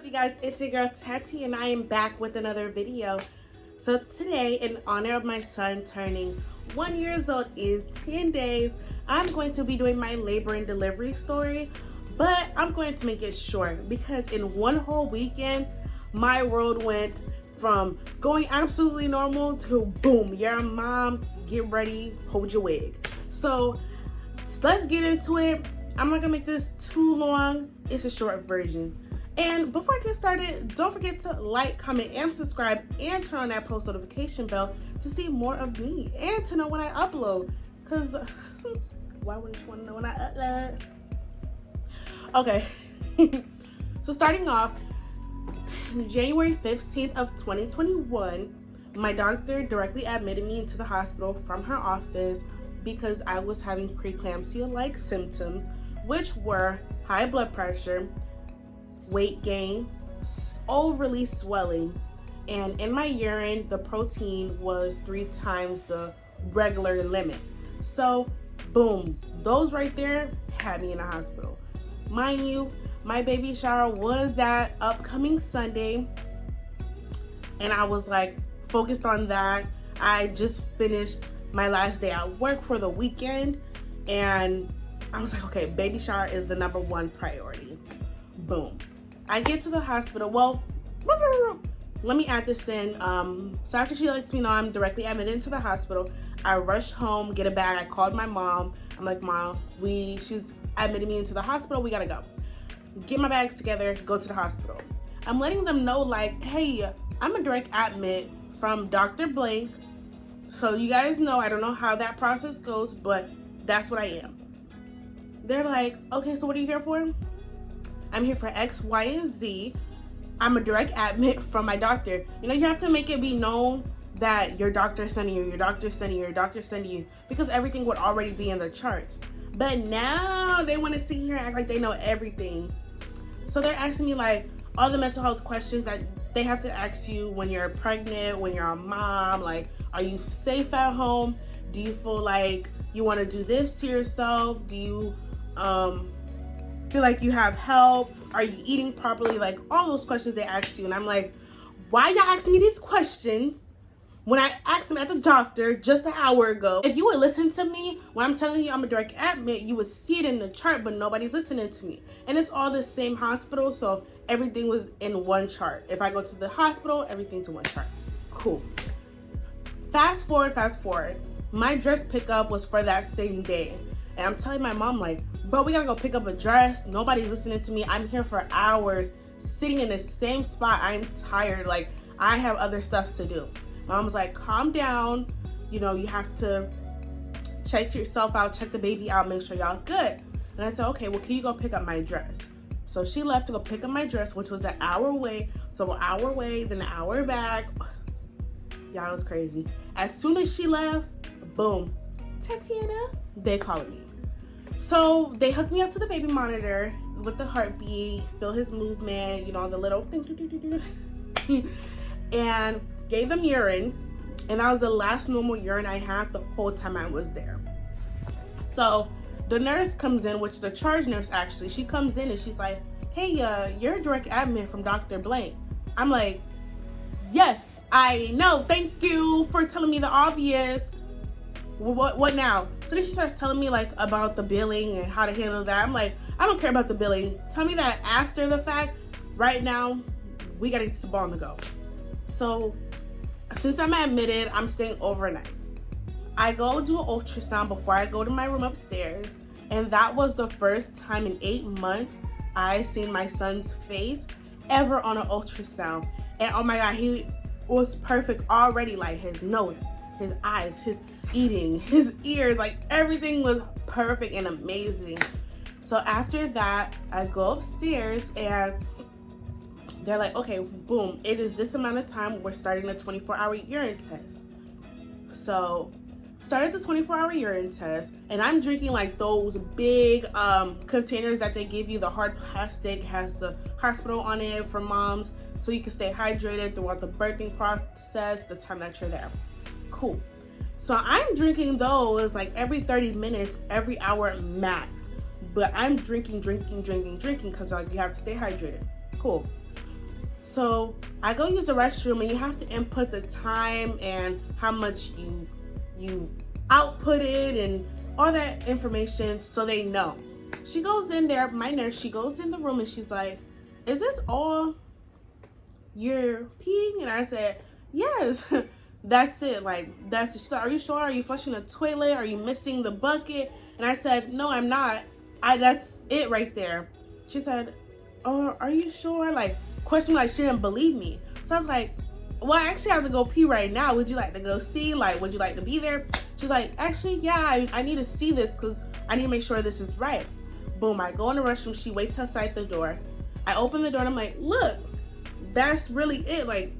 you guys? It's your girl Tati and I am back with another video. So today, in honor of my son turning 1 year old in 10 days, I'm going to be doing my labor and delivery story, but I'm going to make it short because in one whole weekend, my world went from going absolutely normal to boom, your mom, get ready, hold your wig. So let's get into it. I'm not gonna make this too long. It's a short version. And before I get started, don't forget to like, comment, and subscribe, and turn on that post notification bell to see more of me and to know when I upload. Cause why wouldn't you want to know when I upload? Okay. So starting off, January 15th of 2021, my doctor directly admitted me into the hospital from her office because I was having preeclampsia-like symptoms, which were high blood pressure, weight gain, overly swelling, and in my urine, the protein was 3 times the regular limit. So, boom, those right there had me in the hospital. Mind you, my baby shower was that upcoming Sunday, and I was like focused on that. I just finished my last day at work for the weekend, and I was like, okay, baby shower is the #1 priority. Boom. I get to the hospital. Well, let me add this in. So after she lets me know I'm directly admitted into the hospital, I rushed home, get a bag. I called my mom. I'm like, Mom, she's admitted me into the hospital. We gotta go. Get my bags together, go to the hospital. I'm letting them know, like, hey, I'm a direct admit from Dr. Blank. So you guys know, I don't know how that process goes, but that's what I am. They're like, okay, so what are you here for? I'm here for X, Y, and Z. I'm a direct admit from my doctor. You know, you have to make it be known that your doctor's sending you, your doctor's sending you, your doctor's sending you, because everything would already be in the charts. But now they want to sit here and act like they know everything. So they're asking me like all the mental health questions that they have to ask you when you're pregnant, when you're a mom, like, are you safe at home? Do you feel like you want to do this to yourself? Do you feel like you have help? Are you eating properly? Like all those questions they ask you. And I'm like, why y'all asking me these questions when I asked them at the doctor just an hour ago? If you would listen to me when I'm telling you I'm a direct admit, you would see it in the chart, but nobody's listening to me. And it's all the same hospital, so everything was in one chart. If I go to the hospital, everything's in one chart. Cool. Fast forward. My dress pickup was for that same day. And I'm telling my mom, like, bro, we gotta go pick up a dress. Nobody's listening to me. I'm here for hours, sitting in the same spot. I'm tired. Like, I have other stuff to do. Mom was like, calm down. You know, you have to check yourself out, check the baby out, make sure y'all good. And I said, okay, well, can you go pick up my dress? So she left to go pick up my dress, which was an hour away. So an hour away, then an hour back. Y'all, it was crazy. As soon as she left, boom, Tatiana, they called me. So they hooked me up to the baby monitor with the heartbeat, feel his movement, you know, the little thing, and gave them urine. And that was the last normal urine I had the whole time I was there. So the nurse comes in, which the charge nurse actually, she comes in and she's like, hey, you're a direct admit from Dr. Blank. I'm like, yes, I know. Thank you for telling me the obvious. What now? So then she starts telling me like about the billing and how to handle that. I'm like, I don't care about the billing. Tell me that after the fact. Right now, we gotta get this ball on the go. So since I'm admitted, I'm staying overnight. I go do an ultrasound before I go to my room upstairs. And that was the first time in 8 months I seen my son's face ever on an ultrasound. And oh my God, he was perfect already. Like his nose, his eyes, his eating, his ears, like everything was perfect and amazing. So after that, I go upstairs and they're like, okay, boom, it is this amount of time. We're starting a 24-hour urine test. So started the 24-hour urine test, and I'm drinking like those big containers that they give you. The hard plastic has the hospital on it for moms, so you can stay hydrated throughout the birthing process, the time that you're there. Cool. So I'm drinking those like every 30 minutes, every hour max. But I'm drinking because like you have to stay hydrated. Cool. So I go use the restroom, and you have to input the time and how much you outputted and all that information so they know. She goes in there, my nurse, she goes in the room and she's like, "Is this all you're peeing?" And I said, "Yes." That's it. Like, that's it. She's like, "Are you sure? Are you flushing the toilet? Are you missing the bucket?" And I said, "No, I'm not. That's it right there." She said, "Oh, are you sure?" Like, question like she didn't believe me. So I was like, "Well, I actually have to go pee right now. Would you like to go see? Like, would you like to be there?" She's like, "Actually, yeah, I need to see this because I need to make sure this is right." Boom, I go in the restroom. She waits outside the door. I open the door and I'm like, "Look, that's really it. Like,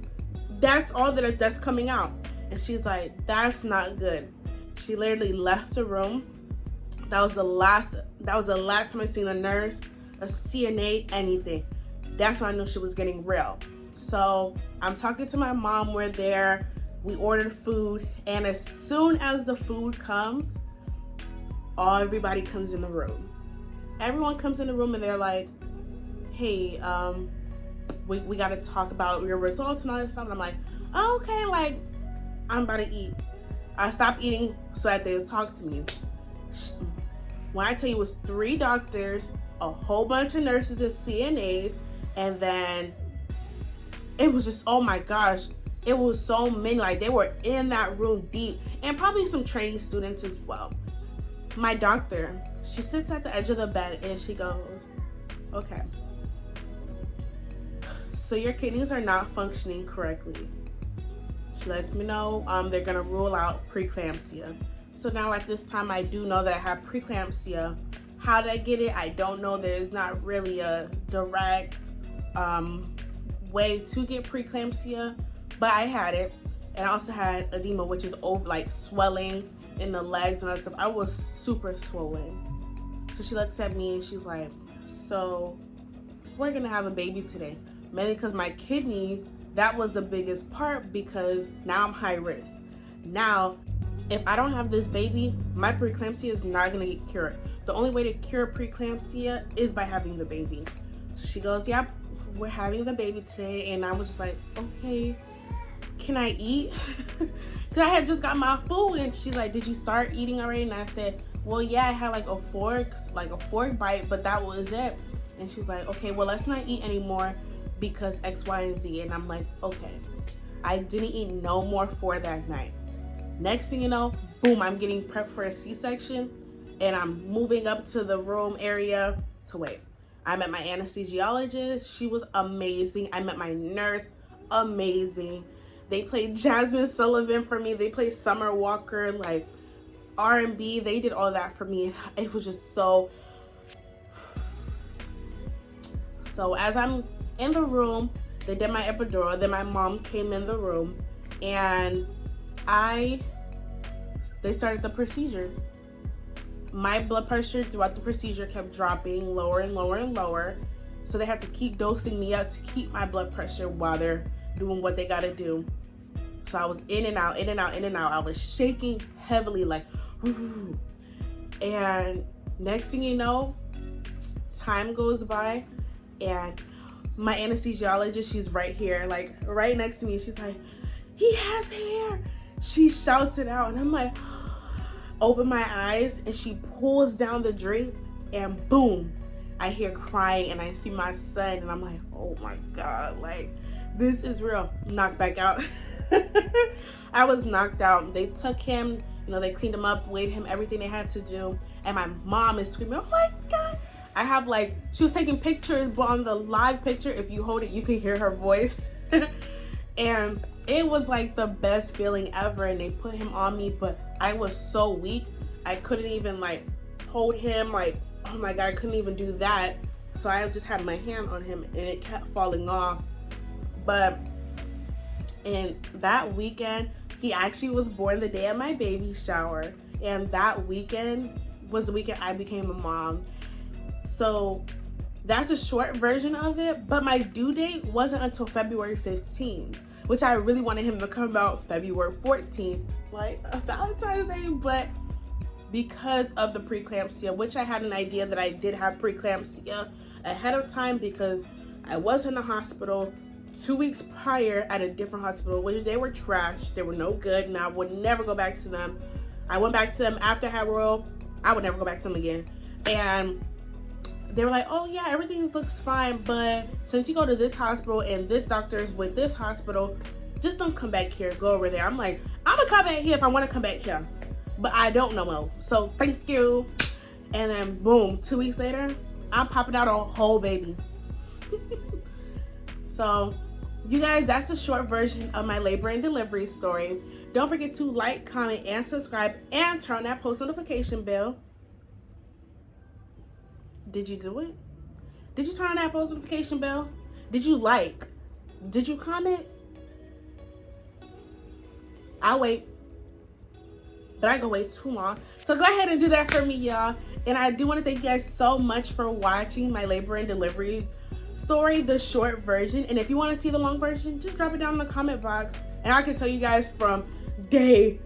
that's all that's coming out." And she's like, "That's not good." She literally left the room. That was the last time I seen a nurse, a CNA, anything. That's when I knew she was getting real. So I'm talking to my mom. We're there. We ordered food, and as soon as the food comes, everybody comes in the room. Everyone comes in the room and they're like, "Hey, we got to talk about your results and all that stuff." And I'm like, "Oh, okay, like, I'm about to eat." I stopped eating so that they would talk to me. When I tell you, it was 3 doctors, a whole bunch of nurses and CNAs, and then it was just, oh my gosh, it was so many. Like, they were in that room deep, and probably some training students as well. My doctor, she sits at the edge of the bed and she goes, "Okay, so your kidneys are not functioning correctly." She lets me know they're gonna rule out preeclampsia. So now at this time, I do know that I have preeclampsia. How did I get it? I don't know. There's not really a direct way to get preeclampsia, but I had it. And I also had edema, which is over, like, swelling in the legs and all that stuff. I was super swollen. So she looks at me and she's like, "So we're gonna have a baby today." Mainly because my kidneys, that was the biggest part, because now I'm high risk. Now, if I don't have this baby, my preeclampsia is not gonna get cured. The only way to cure preeclampsia is by having the baby. So she goes, "Yep, we're having the baby today." And I was just like, "Okay, can I eat?" Because I had just got my food. And she's like, "Did you start eating already?" And I said, "Well, yeah, I had like a fork bite, but that was it." And she's like, "Okay, well, let's not eat anymore because X, Y, and Z." And I'm like, okay. I didn't eat no more for that night. Next thing you know, boom, I'm getting prepped for a C-section, and I'm moving up to the room area to wait. I met my anesthesiologist. She was amazing. I met my nurse. Amazing. They played Jasmine Sullivan for me. They played Summer Walker, like R&B. They did all that for me. It was just so as I'm in the room, they did my epidural. Then my mom came in the room, and they started the procedure. My blood pressure throughout the procedure kept dropping lower and lower and lower. So they had to keep dosing me up to keep my blood pressure while they're doing what they gotta do. So I was in and out, in and out, in and out. I was shaking heavily, like, whoo. And next thing you know, time goes by, and my anesthesiologist, she's right here, like right next to me. She's like, "He has hair." She shouts it out, and I'm like, open my eyes, and she pulls down the drape, and boom, I hear crying, and I see my son, and I'm like, oh my God, like, this is real. Knocked back out. I was knocked out. They took him, they cleaned him up, weighed him, everything they had to do, and my mom is screaming, "Oh my God." I have, like, she was taking pictures, but on the live picture, if you hold it, you can hear her voice. And it was like the best feeling ever, and they put him on me, but I was so weak. I couldn't even, like, hold him, like, oh my God, I couldn't even do that. So I just had my hand on him, and it kept falling off. But in that weekend, he actually was born the day of my baby shower, and that weekend was the weekend I became a mom. So that's a short version of it, but my due date wasn't until February 15th, which I really wanted him to come out February 14th, like a Valentine's Day, but because of the preeclampsia, which I had an idea that I did have preeclampsia ahead of time because I was in the hospital 2 weeks prior at a different hospital, which they were trash. They were no good, and I would never go back to them. I went back to them after Hat Royal. I would never go back to them again. And they were like, oh yeah, everything looks fine, but since you go to this hospital and this doctor's with this hospital, just don't come back here, go over there. I'm like, I'm gonna come back here if I want to come back here, but I don't know more, so thank you. And then boom, 2 weeks later, I'm popping out a whole baby. So you guys, that's the short version of my labor and delivery story. Don't forget to like, comment, and subscribe, and turn on that post notification bell. Did you do it? Did you turn on that post notification bell? Did you like? Did you comment? I'll wait. But I ain't gonna wait too long. So go ahead and do that for me, y'all. And I do want to thank you guys so much for watching my labor and delivery story, the short version. And if you want to see the long version, just drop it down in the comment box. And I can tell you guys from day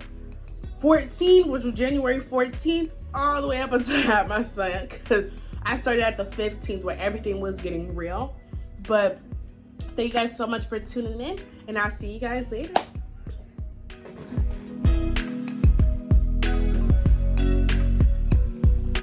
14, which was January 14th, all the way up until I had my son. Because I started at the 15th where everything was getting real. But thank you guys so much for tuning in, and I'll see you guys later.